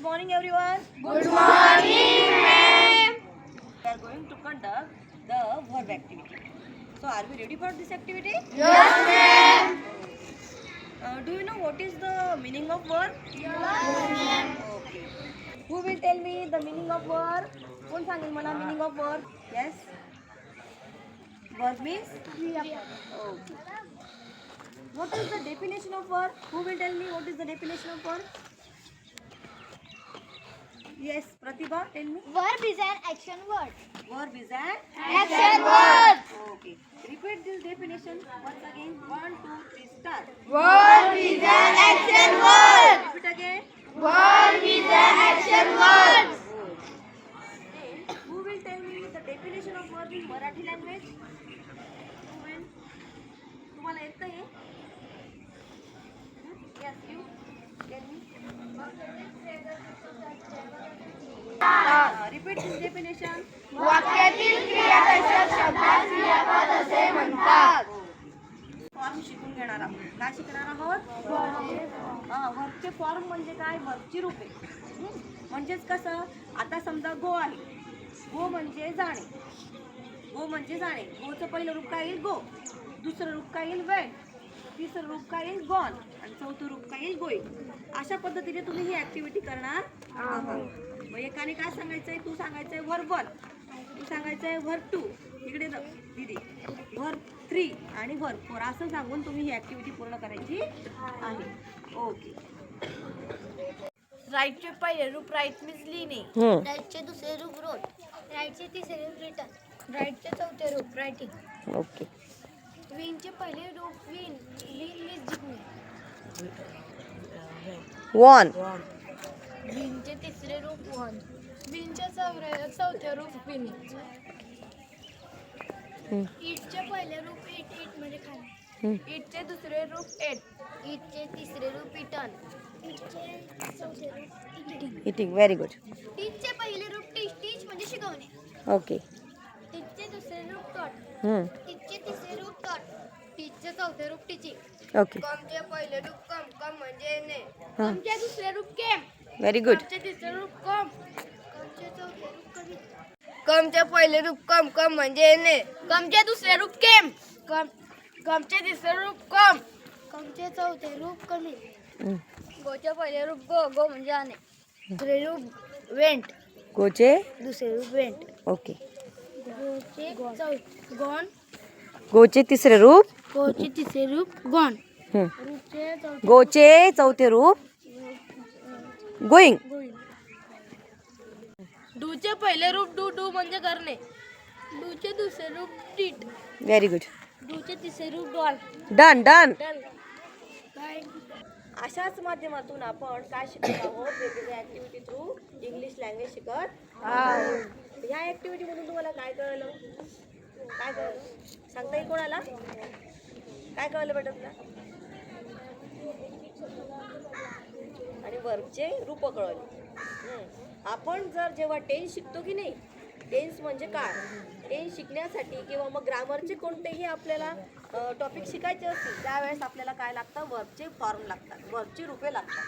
Good morning, everyone. Good morning, ma'am. We are going to conduct the verb activity. So, are we ready for this activity? Yes, ma'am. Do you know what is the meaning of verb? Yes, ma'am. Okay. Who will tell me the meaning of verb? कोण सांगेल मला meaning of verb? Yes. Verb means? Okay. What is the definition of verb? Who will tell me what is the definition of verb? Yes, Pratibha, tell me. Verb is an action word. Verb is an Action word. Okay. Repeat this definition once again. 1, 2, 3, start. Verb is an action word. Repeat again. Verb is an action word. Then, who will tell me the definition of verb in Marathi language? Who will? तुम्हाला येतं हे? Yes, you. Tell me. Repeat this definition. वाक्यातील क्रियादर्शक शब्दास क्रियापद असे म्हणतात. Form शिकून घेणार आहोत. काय शिकणार आहोत? वर्बचे फॉर्म म्हणजे काय? वर्बची रूपे. म्हणजेच कसं? आता समजा गो आहे. गो म्हणजे जाणे. गो म्हणजे जाणे. गोचं पहिलं रूप काय येईल? गो. दुसरं रूप काय येईल? वेंट. तिसरं रूप काय येईल? गॉन. आणि चौथं रूप काय येईल? गोईंग. अशा पद्धतीने तुम्ही ही ऍक्टिव्हिटी करणार आहात. मग एकाने काय सांगायचंय? तू सांगायचंय वर्ब 1, तू सांगायचंय वर्ब 2, इकडे दीदी वर्ब 3 आणि वर्ब 4 असं सांगून तुम्ही ही ऍक्टिव्हिटी पूर्ण करायची आहे. ओके. राईटचे पहिले रूप राईट मीन्स लिहिणे. राईटचे दुसरे रूप रोट. राईटचे तिसरे रूप रिटर्न. राईटचे चौथे रूप रायटिंग. ओके. विनचे पहिले रूप विन. विन मीन्स जिंकणे. वन. विनचे तिसरे रूप वन. विनचे चौथे रूप विन. ईटचे पहिले रूप ईट. ईट म्हणजे खाणे. ईटचे दुसरे रूप एट. ईटचे तिसरे रूप इटन. ईटचे चौथे रूप इटिंग. इटिंग. Very good. टीचचे पहिले रूप टीच. टीच म्हणजे शिकवणे. ओके. टीचचे दुसरे रूप टॉट. टीचचे तिसरे रूप टॉट. टीचचे चौथे रूप टीचिंग. ओके. कमचे पहिले रूप कम. कम म्हणजे येणे. कमचे दुसरे रूप केम. Very good. कमचे तिसरे रूप कम. कमचे चौथे रूप कमी. कमचे पहिले रूप कम. कम म्हणजे येणे. कमचे दुसरे रूप केम. कमचे तिसरे रूप कम. कमचे चौथे रूप कमी. गोचे पहिले रूप गो. गो म्हणजे आणे. दुसरे रूप वेंट. गोचे. दुसरे रूप वेंट. ओके. गोचे गॉन. गोचे तिसरे रूप. गोचे तिसरे रूप गॉन. रूपचे चौथे गोचे चौथे रूप गोईंग. डूचे पहिले रूप डू. डू म्हणजे करणे. डूचे दुसरे रूप डीट. Very good. डूचे तिसरे रूप डॉल. डन. डन. काय अशाच माध्यमातून आपण काय शिकत आहोत? वेगवेगळ्या ऍक्टिव्हिटी थ्रू इंग्लिश लँग्वेज शिकत आहोत. ह्या ऍक्टिव्हिटी मधून तुम्हाला काय कळलं? काय कळलं? सांगता येईल कोणाला? काय कळलं बेटा तुला? आणि वर्बचे रूप कळले. आपण जर जेव्हा टेन्स शिकतो की नाही, टेन्स म्हणजे काय? टेन्स शिकण्यासाठी किंवा मग ग्रामरचे कोणतेही आपल्याला टॉपिक शिकायचे असतील त्यावेळेस आपल्याला काय लागतं? वर्बचे फॉर्म लागतात. वर्बची रूपे लागतात.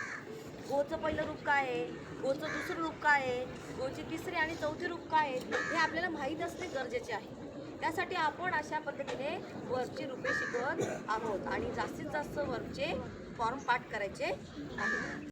गोचं पहिलं रूप काय आहे? गोचं दुसरं रूप काय आहे? गोचे तिसरे आणि चौथे रूप काय आहे? हे आपल्याला माहीत असणे गरजेचे आहे. त्यासाठी आपण अशा पद्धतीने वर्बची रूपे शिकवत आहोत आणि जास्तीत जास्त वर्बचे फॉर्म पाठ करायचे आहेत.